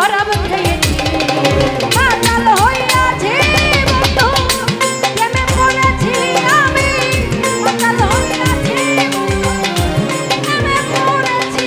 শরাব খেয়েছি মাতাল হইয়াছি বন্ধু প্রেমে পড়েছি আমি মাতাল হইয়াছি বন্ধু প্রেমে পড়েছি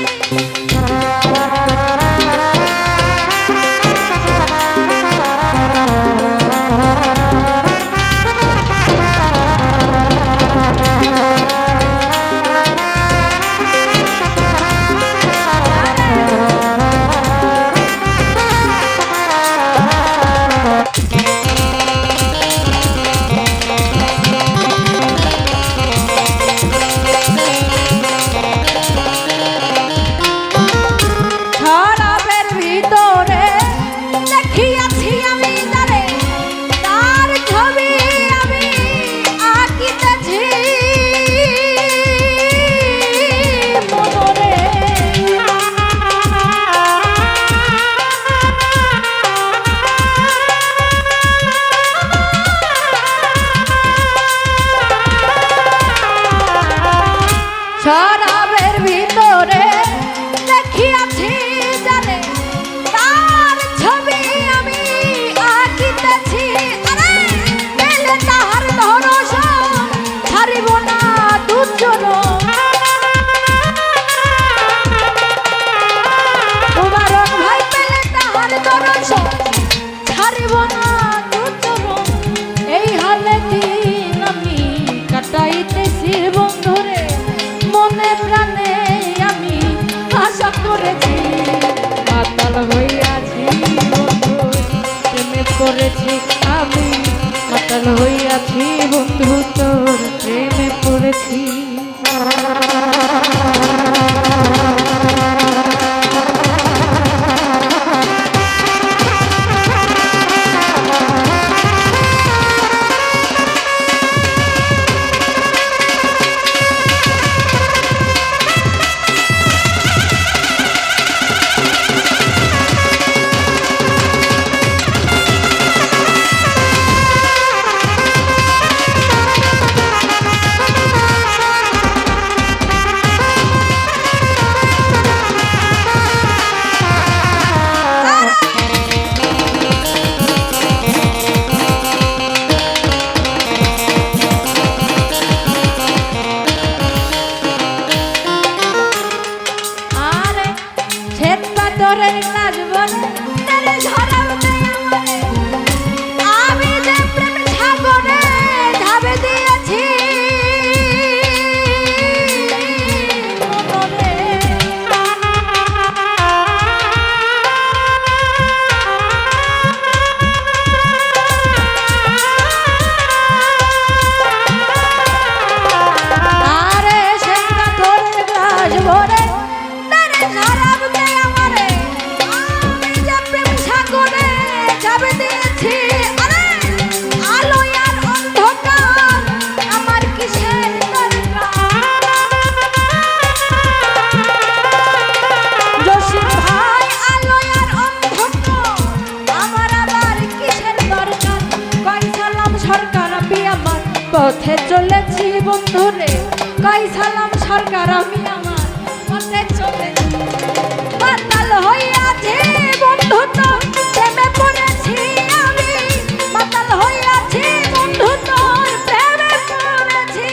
শরাবের ভিতরে দেখিয়াছি জানে তার ছবি আমি আঁকিতেছি আরে পেলে তাহার দর্শন ছাড়িব না দুজন মুবারক ভাই পেলে তাহার দর্শন ছাড়িব না দুজন এই হালে দিন আমি কাটাইতেছি বন্ধুরে মনে প্রাণে আমি আশা করেছি মাতাল হইয়াছি বন্ধু প্রেমে পড়েছি আমি মাতাল হইয়াছি বন্ধু তোর প্রেমে পড়েছি আমি যে প্রেম সাগরে ঝাঁপ দিয়েছি আরে সেটা তোর গ্লাস ভরে শরাব খেয়ে আমারে আমি যে প্রেম সাগরে ঝাঁপ দিয়েছি আরে আলো আর অন্ধকার আমার কিসের দরকার জসিম ভাই আলো আর অন্ধকার আমার আবার কিসের দরকার কই সালাম সরকার আমি আমার পথে চলেছি বন্ধুরে কই সালাম সরকার আমি আমার পথে চলেছি মাতাল হইয়াছি বন্ধু তোর প্রেমে পড়েছি আমি মাতাল হইয়াছি বন্ধু তোর প্রেমে পড়েছি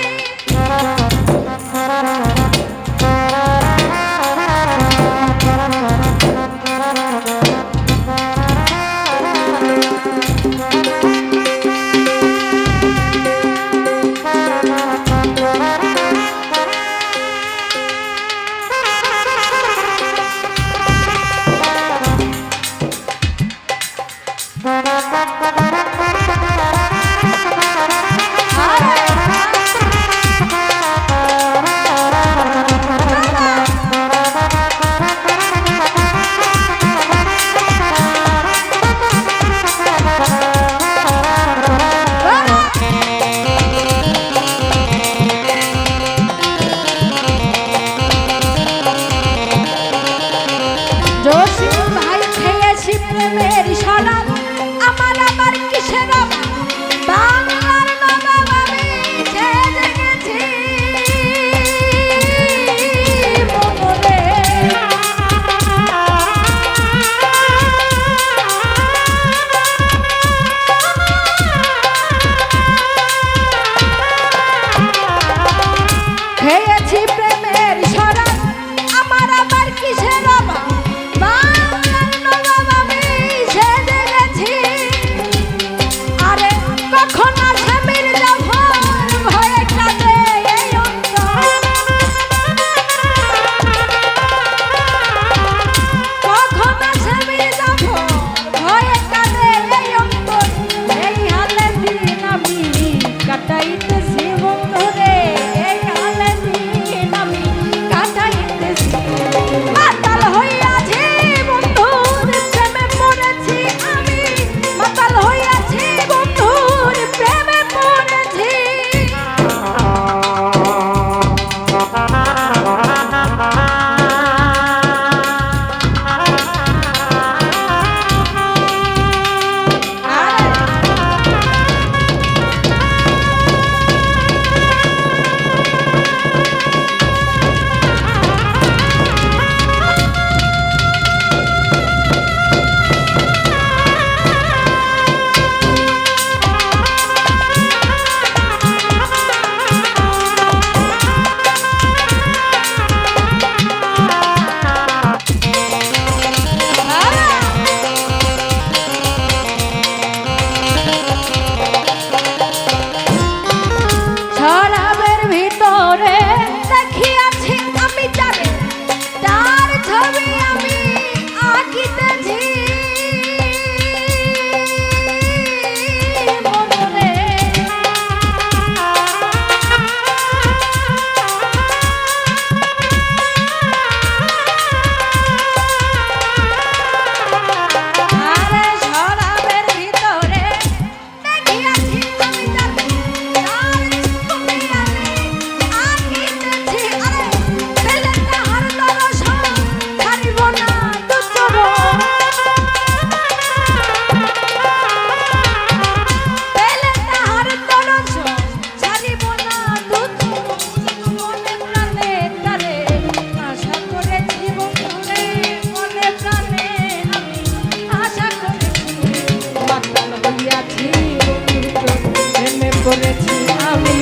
পড়েছি আমি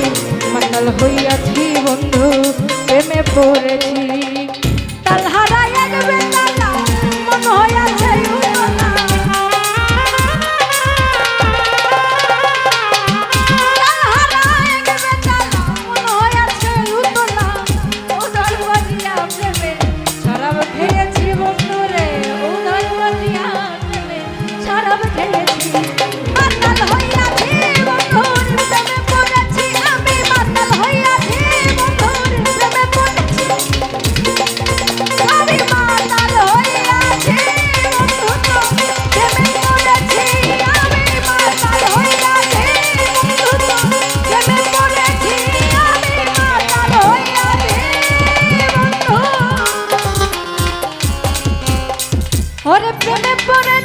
মাতাল হইয়াছি বন্ধু প্রেমে পড়েছি তাল হারাই এক বেলা মন হইয়াছে উতলা তাল হারাই এক বেলা মন হইয়াছে উতলা উদল বলিয়া প্রেমে শরাব খেয়েছি বন্ধু রে উদল বলিয়া প্রেমে শরাব খেয়েছি মাতাল হইয়াছি বন্ধুর প্রেমে পড়েছি আমি মাতাল হইয়াছি বন্ধুর প্রেমে পড়েছি আমি মাতাল হইয়াছি বন্ধু তো প্রেমে পড়েছি আমি মাতাল হইয়াছি বন্ধু তো প্রেমে পড়েছি আমি মাতাল হইয়াছি বন্ধু ওরে প্রেমে পড়ে